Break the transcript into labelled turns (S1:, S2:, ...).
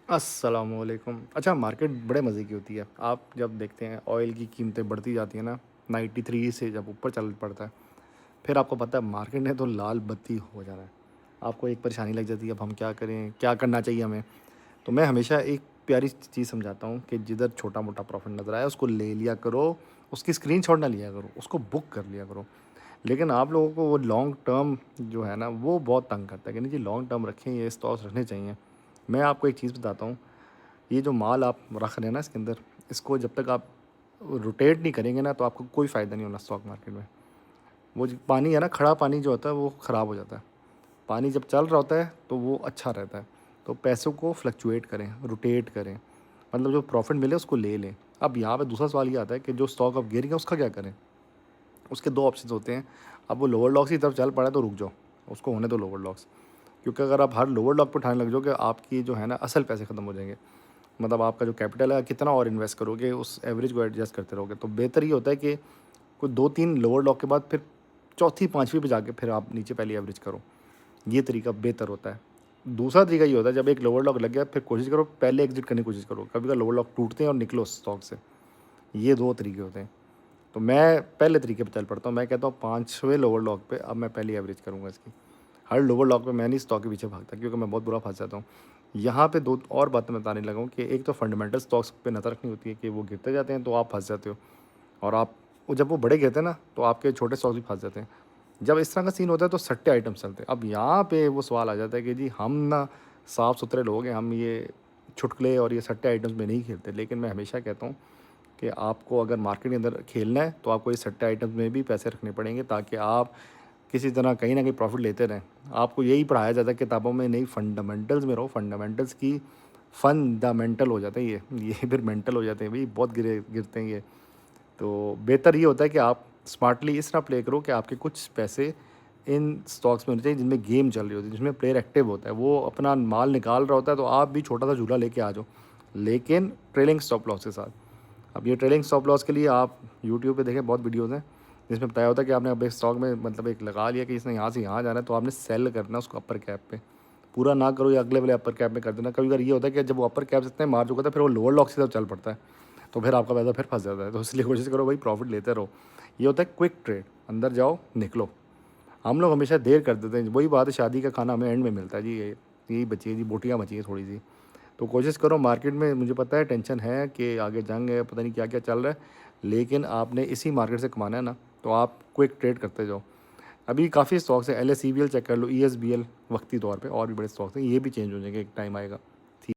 S1: अस्सलामुअलैकुम। अच्छा, मार्केट बड़े मज़े की होती है। आप जब देखते हैं ऑयल की कीमतें बढ़ती जाती हैं ना, 93 से जब ऊपर चल पड़ता है, फिर आपको पता है मार्केट ने तो लाल बत्ती हो जाना है। आपको एक परेशानी लग जाती है, अब हम क्या करें, क्या करना चाहिए हमें? तो मैं हमेशा एक प्यारी चीज़ समझाता हूँ कि जिधर छोटा-मोटा प्रॉफ़िट नज़र आए उसको ले लिया करो, उसकी स्क्रीनशॉट ना लिया करो, उसको बुक कर लिया करो। लेकिन आप लोगों को वो लॉन्ग टर्म जो है ना, वो बहुत तंग करता है कि नहीं जी लॉन्ग टर्म रखें, ये स्टॉक्स रखने चाहिए। मैं आपको एक चीज़ बताता हूँ, ये जो माल आप रख रहे हैं ना इसके अंदर, इसको जब तक आप रोटेट नहीं करेंगे ना, तो आपको कोई फ़ायदा नहीं होना स्टॉक मार्केट में। वो जो पानी है ना, खड़ा पानी जो होता है वो ख़राब हो जाता है। पानी जब चल रहा होता है तो वो अच्छा रहता है। तो पैसों को फ्लक्चुएट करें, रोटेट करें, मतलब जो प्रॉफ़िट मिले उसको ले लें। अब यहाँ पे दूसरा सवाल ये आता है कि जो स्टॉक अब गिर गया उसका क्या करें? उसके 2 ऑप्शंस होते हैं। अब वो लोअर लॉक्स की तरफ चल पड़ा है तो रुक जाओ, उसको होने दो लोअर लॉक्स। क्योंकि अगर आप हर लोअर लॉक पे उठाने लग जाओगे, आपकी जो है ना असल पैसे ख़त्म हो जाएँगे। मतलब आपका जो कैपिटल है कितना और इन्वेस्ट करोगे, उस एवरेज को एडजस्ट करते रहोगे। तो बेहतर ये होता है कि कोई 2-3 लोअर लॉक के बाद फिर चौथी, 5वीं पे जाके फिर आप नीचे पहले एवरेज करो। ये तरीका बेहतर होता है। दूसरा तरीका ये होता है, जब एक लोअर लॉक लग गया फिर कोशिश करो पहले एग्ज़िट करने की कोशिश करो। कभी-कभार लोअर लॉक टूटते हैं और निकलो उस स्टॉक से। ये 2 तरीके होते हैं। तो मैं पहले तरीके पे चल पड़ता हूँ। मैं कहता हूँ 5वें लोअर लॉक पे अब मैं पहली एवरेज करूँगा इसकी। हर लोअर लॉक पे मैं नहीं स्टॉक के पीछे भागता, क्योंकि मैं बहुत बुरा फँस जाता हूँ। यहाँ पे 2 और बातें मैं बताने लगा हूँ कि एक तो फंडामेंटल स्टॉक्स पे नज़र रखनी होती है कि वो गिरते जाते हैं तो आप फँस जाते हो, और आप वो जब वो बड़े गिरते हैं ना तो आपके छोटे स्टॉक्स भी फँस जाते हैं। जब इस तरह का सीन होता है तो सट्टे आइटम चलते हैं। अब यहाँ पे वो सवाल आ जाता है कि जी हम ना साफ-सुथरे लोग हैं, हम ये चुटकुले और ये सट्टे आइटम्स में नहीं खेलते। लेकिन मैं हमेशा कहता हूँ कि आपको अगर मार्केट के अंदर खेलना है तो आपको ये सट्टे आइटम्स में भी पैसे रखने पड़ेंगे, ताकि आप किसी तरह कहीं न कहीं प्रॉफ़िट लेते रहें। आपको यही पढ़ाया जाता है किताबों में, नहीं फंडामेंटल्स में रहो, फंडामेंटल्स की फंडामेंटल हो जाता है ये फिर मेंटल हो जाते हैं भई, बहुत गिरते हैं ये। तो बेहतर ये होता है कि आप स्मार्टली इस तरह प्ले करो कि आपके कुछ पैसे इन स्टॉक्स में होने चाहिए जिनमें गेम चल रही होती है, जिसमें प्लेयर एक्टिव होता है, वो अपना माल निकाल रहा होता है, तो आप भी छोटा-सा झूला लेके आ जाओ, लेकिन ट्रेलिंग स्टॉप लॉस के साथ। अब ये ट्रेलिंग स्टॉप लॉस के लिए आप यूट्यूब पे देखें, बहुत वीडियोज़ हैं, जिसमें बताया होता है कि आपने अब एक स्टॉक में मतलब एक लगा लिया कि इसने यहाँ से यहाँ जाना है, तो आपने सेल करना है उसको अपर कैप पे। पूरा ना करो या अगले वाले अपर कैप में कर देना। कभी-कभार ये होता है कि जब वो अपर कैप से इतने मार चुका था, फिर वो लोअर लॉक की तरफ चल पड़ता है, तो फिर आपका पैसा फिर फँस जाता है। तो इसलिए कोशिश करो भाई प्रॉफ़िट लेते रहो। ये होता है क्विक ट्रेड, अंदर जाओ, निकलो। हम लोग हमेशा देर कर देते हैं, वही बात है, शादी का खाना हमें एंड में मिलता है जी, ये यही बची है जी, बोटियाँ बची हैं थोड़ी-सी। तो कोशिश करो मार्केट में, मुझे पता है टेंशन है कि आगे जंग है, पता नहीं क्या-क्या चल रहा है, लेकिन आपने इसी मार्केट से कमाना है ना, तो आप क्विक ट्रेड करते जाओ। अभी काफ़ी स्टॉक्स हैं, एलएसईवीएल चेक कर लो, ईएसबीएल वक्ती तौर पे, और भी बड़े स्टॉक्स हैं, ये भी चेंज हो जाएँगे, एक टाइम आएगा।